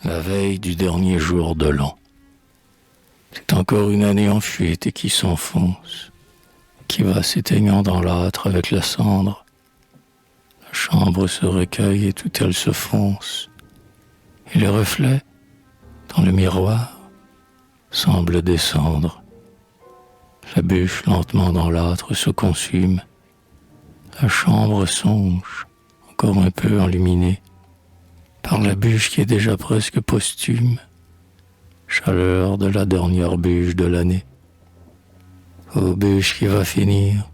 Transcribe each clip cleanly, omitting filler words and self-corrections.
La veille du dernier jour de l'an. C'est encore une année en fuite et qui s'enfonce, qui va s'éteignant dans l'âtre avec la cendre. La chambre se recueille et tout elle se fonce, et les reflets, dans le miroir, semblent descendre. La bûche lentement dans l'âtre se consume. La chambre songe, encore un peu enluminée, par la bûche qui est déjà presque posthume, chaleur de la dernière bûche de l'année. Ô bûche qui va finir,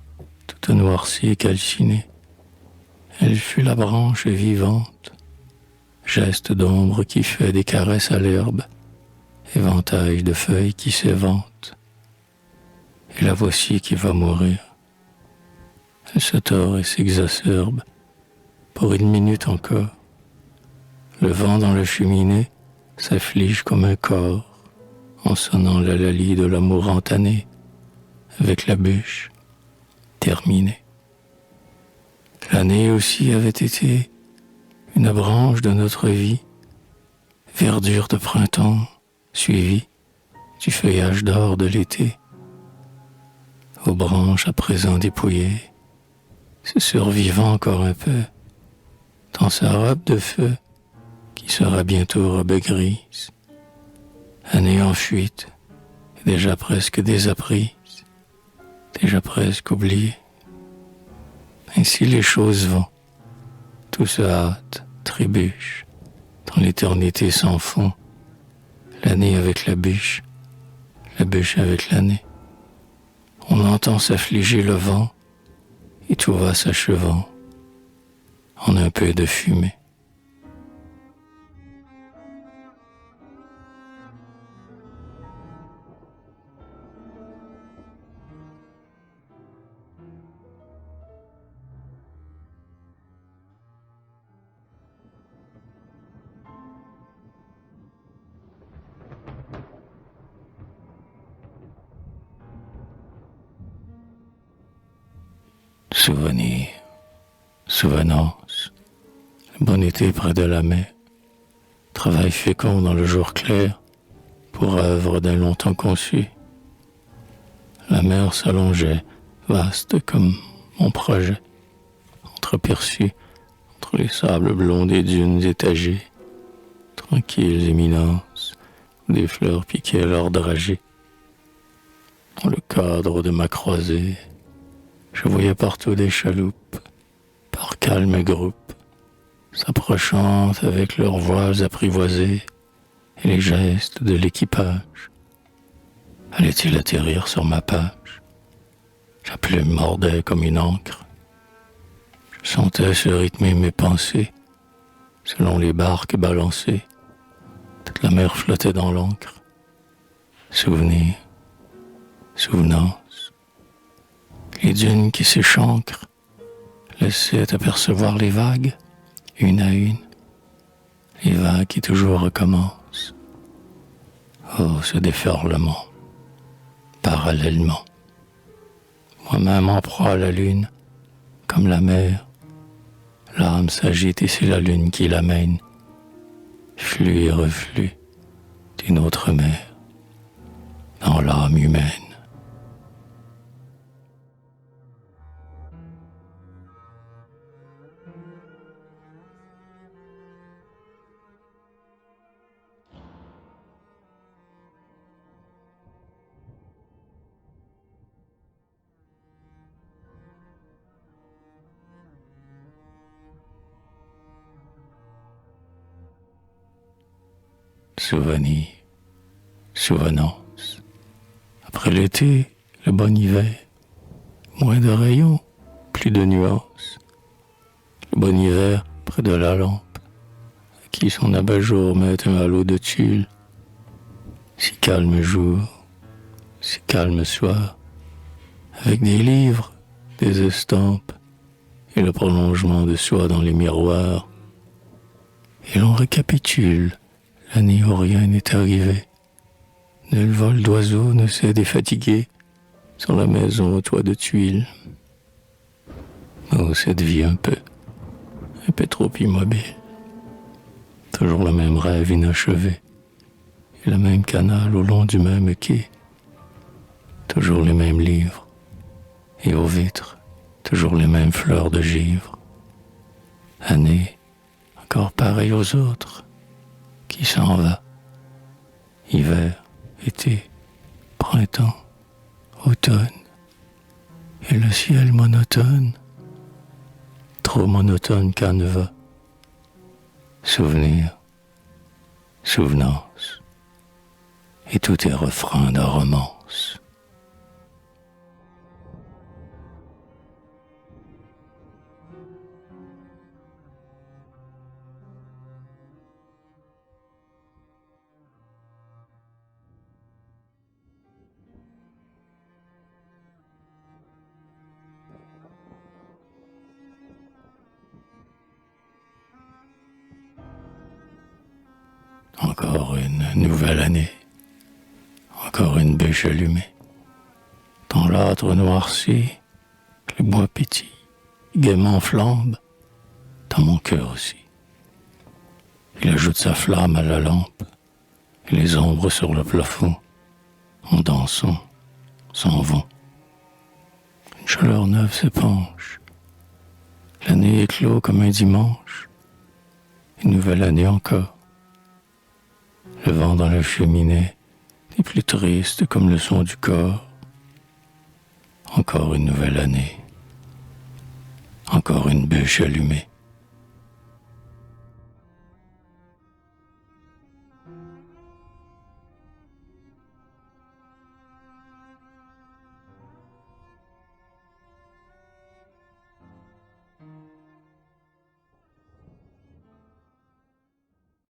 toute noircie et calcinée, elle fut la branche vivante, geste d'ombre qui fait des caresses à l'herbe, éventail de feuilles qui s'éventent. Et la voici qui va mourir. Elle se tord et s'exacerbe, pour une minute encore. Le vent dans la cheminée s'afflige comme un corps, en sonnant la lalie de la mourante année, avec la bûche terminée. L'année aussi avait été une branche de notre vie, verdure de printemps, suivie du feuillage d'or de l'été. Aux branches à présent dépouillées, se survivant encore un peu, dans sa robe de feu, qui sera bientôt robe grise, année en fuite, déjà presque désapprise, déjà presque oubliée. Ainsi les choses vont, tout se hâte, trébuche, dans l'éternité sans fond, l'année avec la bûche avec l'année. On entend s'affliger le vent, et tout va s'achevant en un peu de fumée. Souvenir, souvenance, le bon été près de la mer, travail fécond dans le jour clair, pour œuvre d'un longtemps conçu. La mer s'allongeait, vaste comme mon projet, entreperçu entre les sables blonds des dunes étagées, tranquilles éminences où des fleurs piquaient leurs dragées. Dans le cadre de ma croisée, je voyais partout des chaloupes, par calmes groupes, s'approchant avec leurs voiles apprivoisées et les gestes de l'équipage. Allait-il atterrir sur ma page? La plume mordait comme une encre. Je sentais se rythmer mes pensées, selon les barques balancées. Toute la mer flottait dans l'encre. Souvenir, souvenance. Les dunes qui s'échancrent laissaient apercevoir les vagues, une à une. Les vagues qui toujours recommencent. Oh, ce déferlement, parallèlement. Moi-même en proie à la lune, comme la mer. L'âme s'agite et c'est la lune qui l'amène. Flux et reflux d'une autre mer, dans l'âme humaine. Souvenir, souvenance. Après l'été, le bon hiver. Moins de rayons, plus de nuances. Le bon hiver près de la lampe, à qui son abat-jour met un halo de tulle. Si calme jour, si calme soir, avec des livres, des estampes et le prolongement de soi dans les miroirs. Et l'on récapitule l'année où rien n'est arrivé. Nul vol d'oiseau ne s'est défatigué sur la maison au toit de tuiles. Oh, cette vie un peu trop immobile. toujours le même rêve inachevé, et le même canal au long du même quai, toujours les mêmes livres, et aux vitres, toujours les mêmes fleurs de givre. Année, encore pareille aux autres, qui s'en va. Hiver, été, printemps, automne, et le ciel monotone, trop monotone qu'à ne va. Souvenir, souvenance, et tout est refrain de romance. Encore une nouvelle année, encore une bûche allumée. Dans l'âtre noirci, le bois pétille, gaiement flambe, dans mon cœur aussi. Il ajoute sa flamme à la lampe, et les ombres sur le plafond, en dansant, s'en vont. Une chaleur neuve s'épanche, l'année éclot comme un dimanche, une nouvelle année encore. Le vent dans la cheminée est plus triste comme le son du corps. Encore une nouvelle année, encore une bûche allumée.